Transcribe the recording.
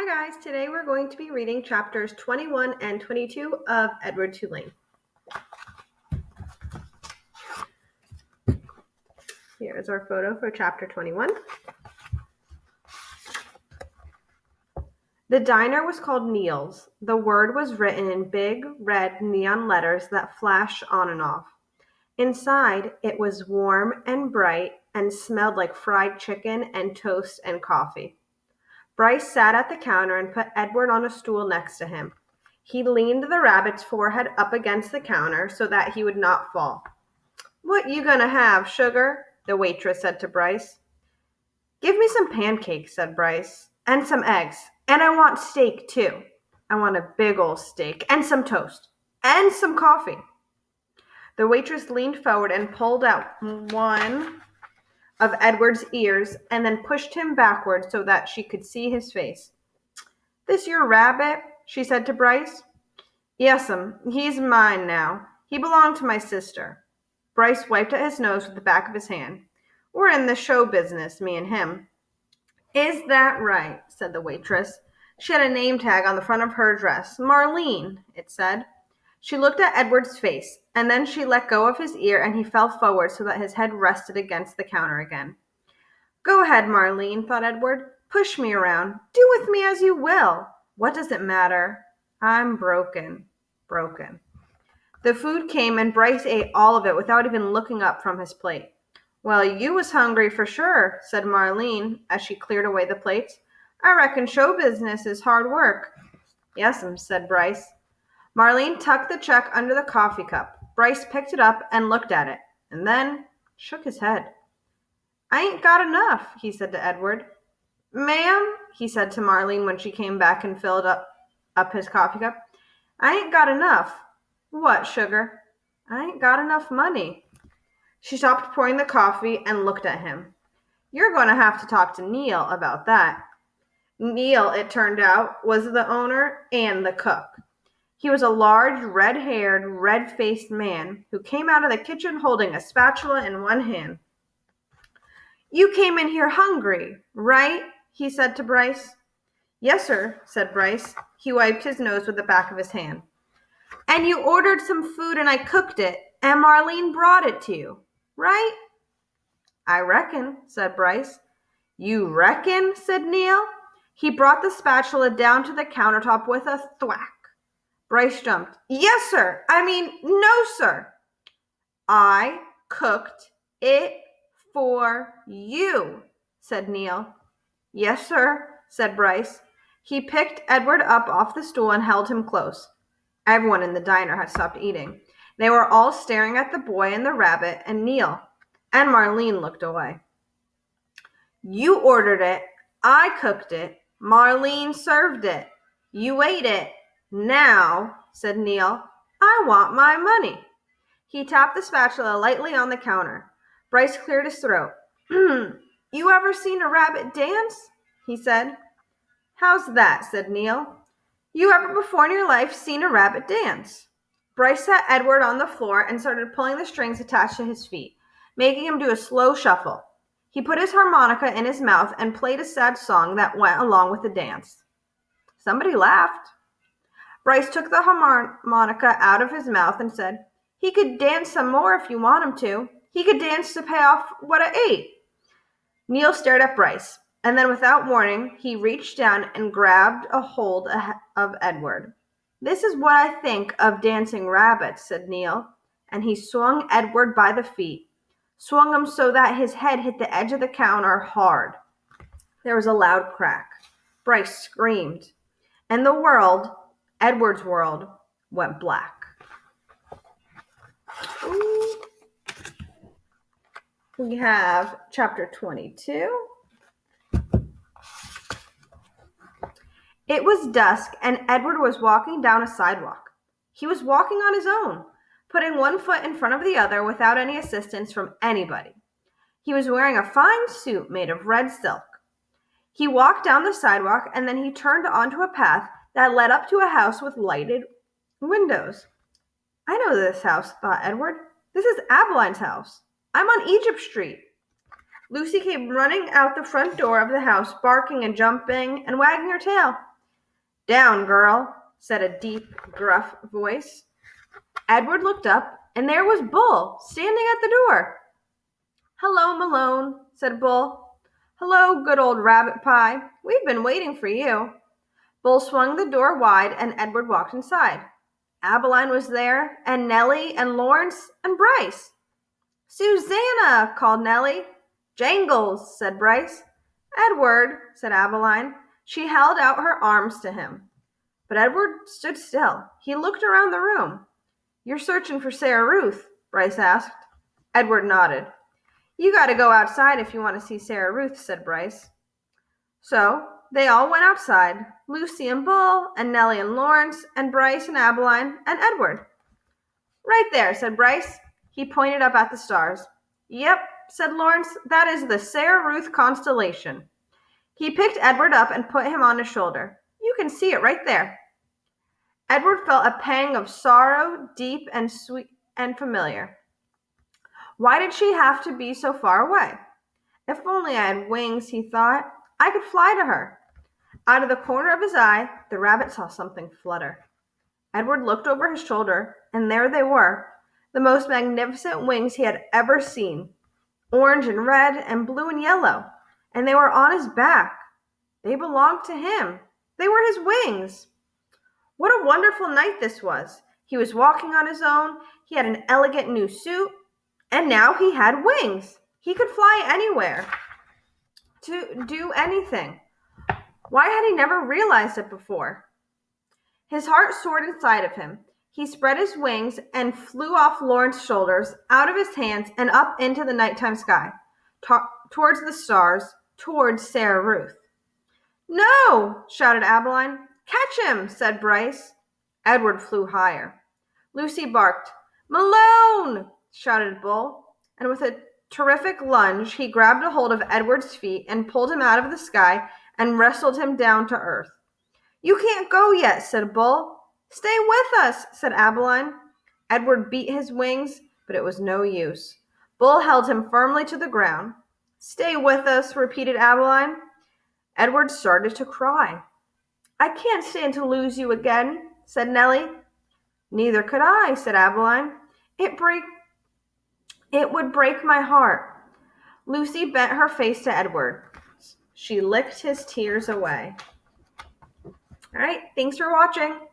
Hi guys, today we're going to be reading chapters 21 and 22 of Edward Tulane. Here is our photo for chapter 21. The diner was called Neil's. The word was written in big, red neon letters that flashed on and off. Inside, it was warm and bright and smelled like fried chicken and toast and coffee. Bryce sat at the counter and put Edward on a stool next to him. He leaned the rabbit's forehead up against the counter so that he would not fall. "What you gonna have, sugar?" the waitress said to Bryce. "Give me some pancakes," said Bryce, "and some eggs. And I want steak, too. I want a big old steak, and some toast, and some coffee." The waitress leaned forward and pulled out one of Edward's ears and then pushed him backward so that she could see his face. "This your rabbit?" she said to Bryce. "Yes'm, he's mine now. He belonged to my sister." Bryce wiped at his nose with the back of his hand. "We're in the show business, me and him." "Is that right?" said the waitress. She had a name tag on the front of her dress. "Marlene," it said. She looked at Edward's face, and then she let go of his ear and he fell forward so that his head rested against the counter again. "Go ahead, Marlene," thought Edward. "Push me around. Do with me as you will. What does it matter? I'm broken. The food came and Bryce ate all of it without even looking up from his plate. "Well, you was hungry for sure," said Marlene as she cleared away the plates. "I reckon show business is hard work." "Yes'm," said Bryce. Marlene tucked the check under the coffee cup. Bryce picked it up and looked at it, and then shook his head. "I ain't got enough," he said to Edward. "Ma'am," he said to Marlene when she came back and filled up his coffee cup, "I ain't got enough." "What, sugar?" "I ain't got enough money." She stopped pouring the coffee and looked at him. "You're going to have to talk to Neil about that." Neil, it turned out, was the owner and the cook. He was a large, red-haired, red-faced man who came out of the kitchen holding a spatula in one hand. "You came in here hungry, right?" he said to Bryce. "Yes, sir," said Bryce. He wiped his nose with the back of his hand. "And you ordered some food and I cooked it, and Marlene brought it to you, right?" "I reckon," said Bryce. "You reckon?" said Neil. He brought the spatula down to the countertop with a thwack. Bryce jumped. "Yes, sir. No, sir." "I cooked it for you," said Neil. "Yes, sir," said Bryce. He picked Edward up off the stool and held him close. Everyone in the diner had stopped eating. They were all staring at the boy and the rabbit and Neil, and Marlene looked away. "You ordered it. I cooked it. Marlene served it. You ate it. Now," said Neil, "I want my money." He tapped the spatula lightly on the counter. Bryce cleared his throat. "You ever seen a rabbit dance?" he said. "How's that?" said Neil. "You ever before in your life seen a rabbit dance?" Bryce sat Edward on the floor and started pulling the strings attached to his feet, making him do a slow shuffle. He put his harmonica in his mouth and played a sad song that went along with the dance. Somebody laughed. Bryce took the harmonica out of his mouth and said, "He could dance some more if you want him to. He could dance to pay off what I ate." Neil stared at Bryce, and then without warning, he reached down and grabbed a hold of Edward. "This is what I think of dancing rabbits," said Neil, and he swung Edward by the feet, swung him so that his head hit the edge of the counter hard. There was a loud crack. Bryce screamed, and the world, Edward's world, went black. Ooh. We have chapter 22. It was dusk, and Edward was walking down a sidewalk. He was walking on his own, putting one foot in front of the other without any assistance from anybody. He was wearing a fine suit made of red silk. He walked down the sidewalk, and then he turned onto a path that led up to a house with lighted windows. "I know this house," thought Edward. "This is Abeline's house. I'm on Egypt Street." Lucy came running out the front door of the house, barking and jumping and wagging her tail. "Down, girl," said a deep, gruff voice. Edward looked up, and there was Bull standing at the door. "Hello, Malone," said Bull. "Hello, good old Rabbit Pie. We've been waiting for you." Bull swung the door wide, and Edward walked inside. Abeline was there, and Nellie, and Lawrence, and Bryce. "Susanna!" called Nellie. "Jangles!" said Bryce. "Edward!" said Abeline. She held out her arms to him. But Edward stood still. He looked around the room. "You're searching for Sarah Ruth?" Bryce asked. Edward nodded. "You got to go outside if you want to see Sarah Ruth," said Bryce. So they all went outside, Lucy and Bull, and Nellie and Lawrence, and Bryce and Abeline, and Edward. "Right there," said Bryce. He pointed up at the stars. "Yep," said Lawrence, "that is the Sarah Ruth constellation." He picked Edward up and put him on his shoulder. "You can see it right there." Edward felt a pang of sorrow, deep and sweet and familiar. Why did she have to be so far away? If only I had wings, he thought. I could fly to her. Out of the corner of his eye, the rabbit saw something flutter. Edward looked over his shoulder, and there they were, the most magnificent wings he had ever seen, orange and red and blue and yellow, and they were on his back. They belonged to him. They were his wings. What a wonderful night this was. He was walking on his own. He had an elegant new suit, and now he had wings. He could fly anywhere, to do anything. Why had he never realized it before? His heart soared inside of him. He spread his wings and flew off Lawrence's shoulders, out of his hands, and up into the nighttime sky, towards the stars, towards Sarah Ruth. "No!" shouted Abeline. "Catch him!" said Bryce. Edward flew higher. Lucy barked. "Malone!" shouted Bull, and with a terrific lunge, he grabbed a hold of Edward's feet and pulled him out of the sky and wrestled him down to earth. "You can't go yet," said Bull. "Stay with us," said Abeline. Edward beat his wings, but it was no use. Bull held him firmly to the ground. "Stay with us," repeated Abeline. Edward started to cry. "I can't stand to lose you again," said Nellie. "Neither could I," said Abeline. It would break my heart." Lucy bent her face to Edward. She licked his tears away. All right, thanks for watching.